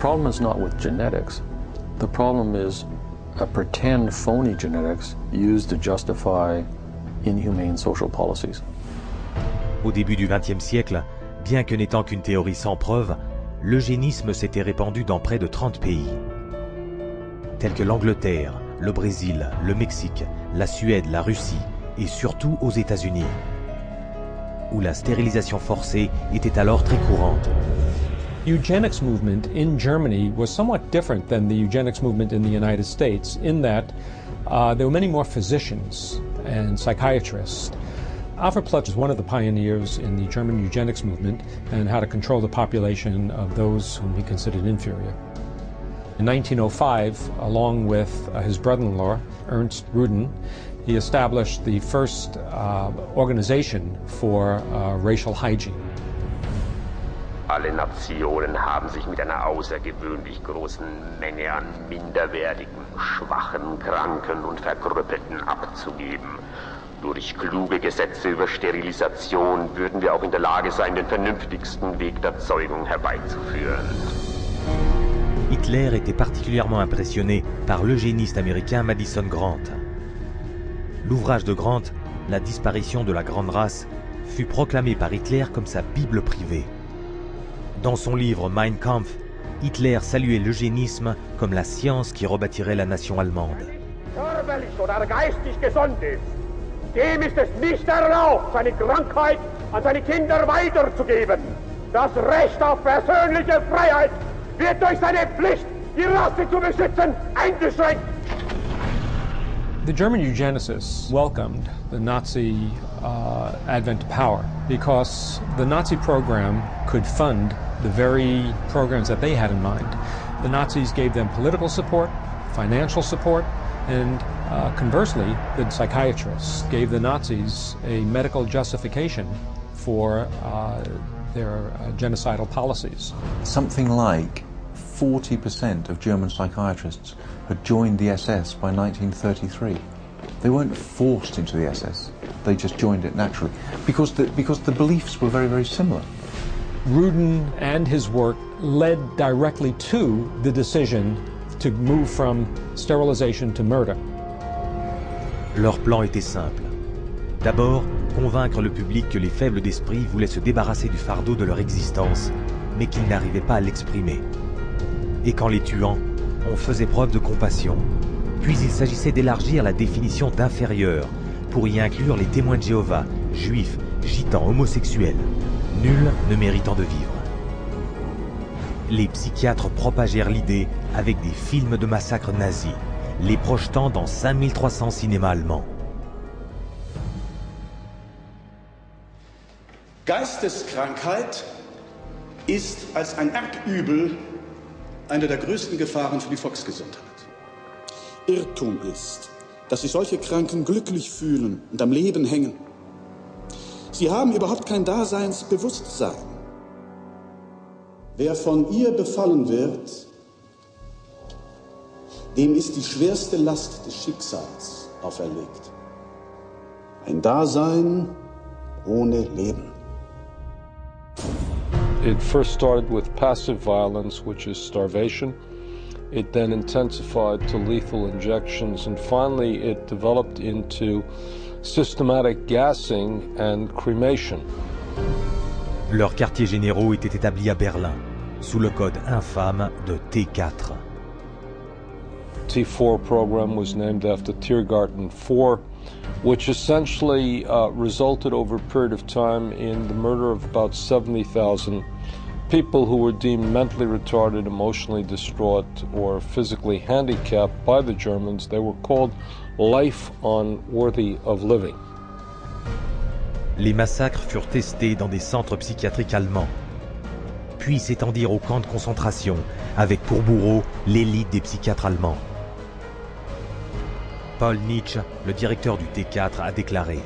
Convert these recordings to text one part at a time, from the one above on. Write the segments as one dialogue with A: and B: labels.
A: problem is not with genetics. The problem is a pretend phony genetics used to justify inhumane social policies.
B: Au début du XXe siècle, bien que n'étant qu'une théorie sans preuve, l'eugénisme s'était répandu dans près de 30 pays, tels que l'Angleterre, le Brésil, le Mexique, la Suède, la Russie et surtout aux États-Unis, où la stérilisation forcée était alors très courante.
C: Eugenics movement in Germany was somewhat different than the eugenics movement in the United States in that there were many more physicians and psychiatrists. Alfred Ploetz was one of the pioneers in the German eugenics movement and how to control the population of those whom he considered inferior. In 1905, along with his brother-in-law, Ernst Ruden, he established the first organization for racial hygiene.
D: Alle Nationen haben sich mit einer außergewöhnlich großen Menge an minderwertigen, schwachen, kranken und Verkrüppelten abzugeben. Durch kluge Gesetze über Sterilisation würden wir auch in der Lage sein, den vernünftigsten Weg der Zeugung herbeizuführen.
B: Hitler était particulièrement impressionné par l'eugéniste américain Madison Grant. L'ouvrage de Grant, La disparition de la grande race, fut proclamé par Hitler comme sa Bible privée. Dans son livre Mein Kampf, Hitler saluait l'eugénisme comme la science qui rebâtirait la nation allemande.
E: Körperlich oder geistig gesund ist, dem ist es nicht erlaubt, seine Krankheit an seine Kinder weiterzugeben. Das Recht auf persönliche Freiheit wird durch seine Pflicht, die Rasse zu beschützen, eingeschränkt.
C: The German eugenicists welcomed the Nazi advent to power because the Nazi program could fund the very programs that they had in mind. The Nazis gave them political support, financial support, and conversely, the psychiatrists gave the Nazis a medical justification for their genocidal policies.
F: Something like 40% of German psychiatrists had joined the SS by 1933. They weren't forced into the SS, they just joined it naturally, because the beliefs were very, very similar.
C: Ruden and his work led directly to the decision to move from sterilization to murder.
B: Leur plan était simple. D'abord, convaincre le public que les faibles d'esprit voulaient se débarrasser du fardeau de leur existence, mais qu'ils n'arrivaient pas à l'exprimer. Et qu'en les tuant, on faisait preuve de compassion. Puis il s'agissait d'élargir la définition d'inférieur, pour y inclure les témoins de Jéhovah, juifs, gitans, homosexuels, nul ne méritant de vivre. Les psychiatres propagèrent l'idée avec des films de massacres nazis, les projetant dans 5300 cinémas allemands.
G: Geisteskrankheit ist als ein Erbübel eine der größten Gefahren für die Volksgesundheit. Irrtum ist, dass sich solche Kranken glücklich fühlen und am Leben hängen. Sie haben überhaupt kein Daseinsbewusstsein. Wer von ihr befallen wird, dem ist die schwerste Last des Schicksals auferlegt. Ein Dasein ohne Leben.
H: It first started with passive violence, which is starvation. It then intensified to lethal injections, and finally it developed into systematic gassing and cremation.
B: Leurs quartiers généraux étaient établis à Berlin, sous le code infâme de T4.
H: T4 program was named after Tiergarten 4, which essentially resulted over a period of time in the murder of about 70,000 people who were deemed mentally retarded, emotionally distraught, or physically handicapped by the Germans. They were called life unworthy of living.
B: Les massacres furent testés dans des centres psychiatriques allemands, puis s'étendirent aux camps de concentration, avec pour bourreau l'élite des psychiatres allemands. Paul Nitsch, le directeur du T4, a déclaré: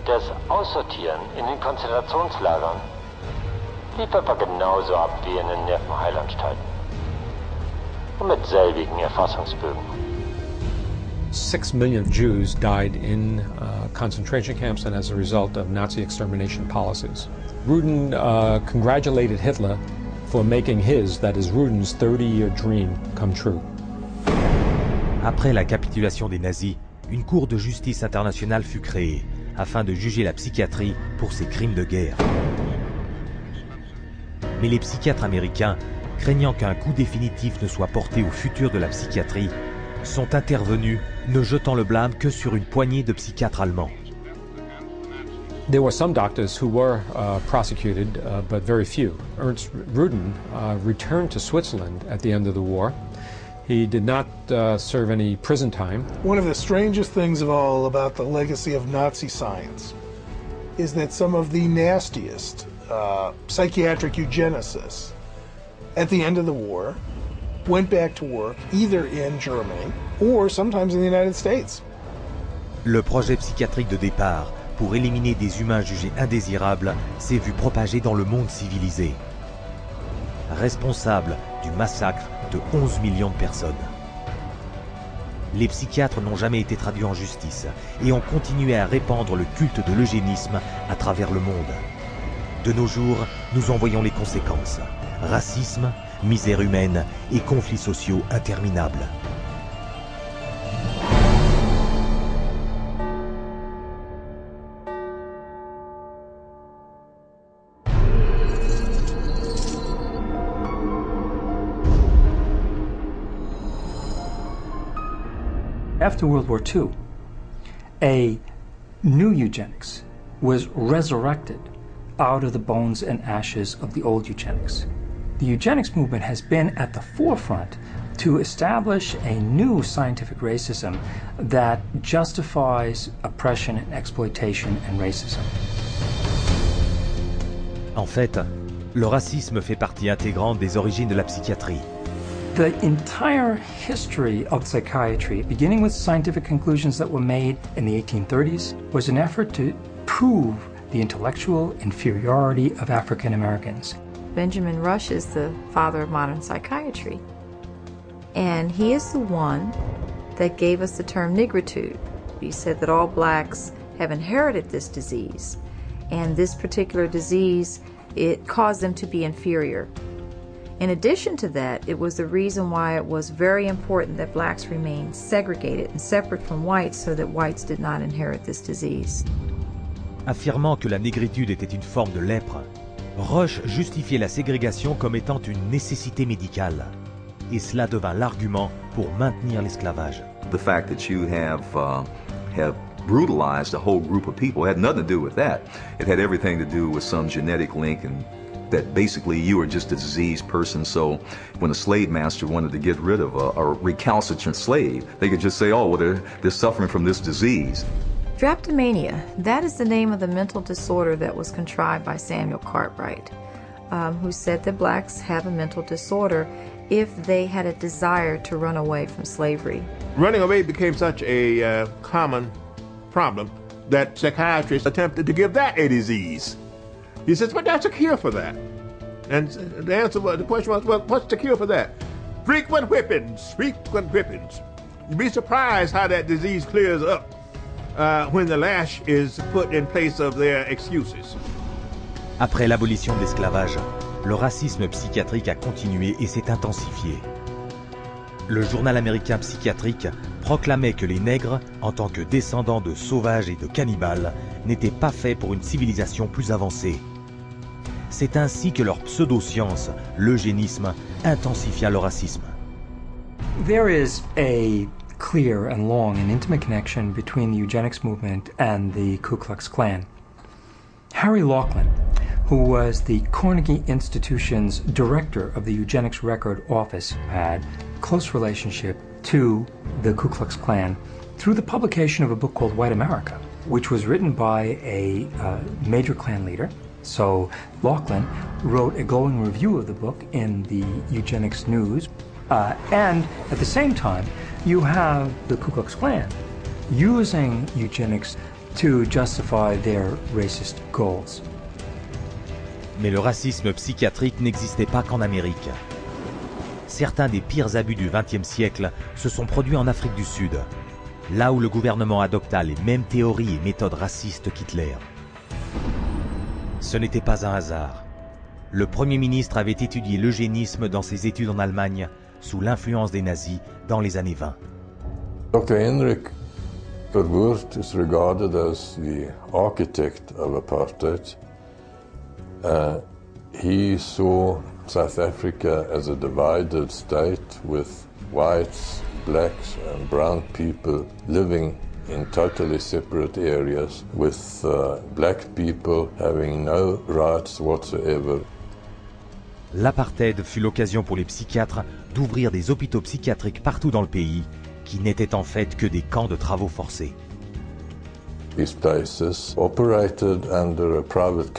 I: Das Aussortieren in den Konzentrationslagern lief etwa genauso ab wie in den Nervenheilanstalten. Und mit selbigen Erfassungsbögen.
C: 6 million Jews died in concentration camps and as a result of Nazi extermination policies. Ruden congratulated Hitler for making his, that is Rudin's, 30-year dream come true.
B: Après la capitulation des nazis, une cour de justice internationale fut créée afin de juger la psychiatrie pour ses crimes de guerre. Mais les psychiatres américains, craignant qu'un coup définitif ne soit porté au futur de la psychiatrie, sont intervenus, ne jetant le blâme que sur une poignée de psychiatres allemands.
C: There were some doctors who were prosecuted, but very few. Ernst Rudin returned to Switzerland at the end of the war. He did not serve any prison time.
J: One of the strangest things of all about the legacy of Nazi science is that some of the nastiest psychiatric eugenicists at the end of the war went back to work either in Germany or sometimes in the United States.
B: Le projet psychiatrique de départ pour éliminer des humains jugés indésirables s'est vu propager dans le monde civilisé. Responsable du massacre de 11 millions de personnes. Les psychiatres n'ont jamais été traduits en justice et ont continué à répandre le culte de l'eugénisme à travers le monde. De nos jours, nous en voyons les conséquences. Racisme, misère humaine et conflits sociaux interminables.
K: After World War II, a new eugenics was resurrected out of the bones and ashes of the old eugenics. The eugenics movement has been at the forefront to establish a new scientific racism that justifies oppression and exploitation and racism.
B: En fait, le racisme fait partie intégrante des origines de la psychiatrie.
K: The entire history of psychiatry, beginning with scientific conclusions that were made in the 1830s, was an effort to prove the intellectual inferiority of African Americans.
L: Benjamin Rush is the father of modern psychiatry. And he is the one that gave us the term nigritude. He said that all blacks have inherited this disease. And this particular disease, it caused them to be inferior. In addition to that, it was the reason why it was very important that blacks remain segregated and separate from whites so that whites did not inherit this disease.
B: Affirmant que la négritude était une forme de lèpre, Rush justifiait la ségrégation comme étant une nécessité médicale. Et cela devint l'argument pour maintenir l'esclavage.
M: The fact that you have brutalized a whole group of people had nothing to do with that. It had everything to do with some genetic link and that basically you were just a diseased person, so when a slave master wanted to get rid of a recalcitrant slave, they could just say, oh, well, they're suffering from this disease.
L: Drapetomania, that is the name of the mental disorder that was contrived by Samuel Cartwright, who said that blacks have a mental disorder if they had a desire to run away from slavery.
E: Running away became such a common problem that psychiatrists attempted to give that a disease. He says, but that's a cure for that. And the question was, well, what's the cure for that? Frequent whippings, frequent whippings. You'd be surprised how that disease clears up when the lash is put in place of their excuses.
B: Après l'abolition de l'esclavage, le racisme psychiatrique a continué et s'est intensifié. Le journal américain psychiatrique proclamait que les nègres, en tant que descendants de sauvages et de cannibales, n'étaient pas faits pour une civilisation plus avancée. C'est ainsi que leur pseudo-science, l'eugénisme, intensifia le racisme.
K: There is a clear and long and intimate connection between the eugenics movement and the Ku Klux Klan. Harry Laughlin, who was the Carnegie Institution's director of the Eugenics Record Office, had a close relationship to the Ku Klux Klan through the publication of a book called White America, which was written by a major Klan leader. So Laughlin wrote a glowing review of the book in the Eugenics News. And at the same time, you have the Ku Klux Klan using eugenics to justify their racist goals.
B: Mais le racisme psychiatrique n'existait pas qu'en Amérique. Certains des pires abus du XXe siècle se sont produits en Afrique du Sud, là où le gouvernement adopta les mêmes théories et méthodes racistes qu'Hitler. Ce n'était pas un hasard. Le Premier ministre avait étudié l'eugénisme dans ses études en Allemagne, sous l'influence des nazis dans les années 20.
N: Dr. Henrik Verwoerd is regarded as the architect of apartheid. He saw South Africa as a divided state with whites, blacks and brown people living in totally separate areas, with black people having no rights whatsoever.
B: L'apartheid fut l'occasion pour les psychiatres d'ouvrir des hôpitaux psychiatriques partout dans le pays, qui n'étaient en fait que des camps de travaux forcés.
N: These places operated under a private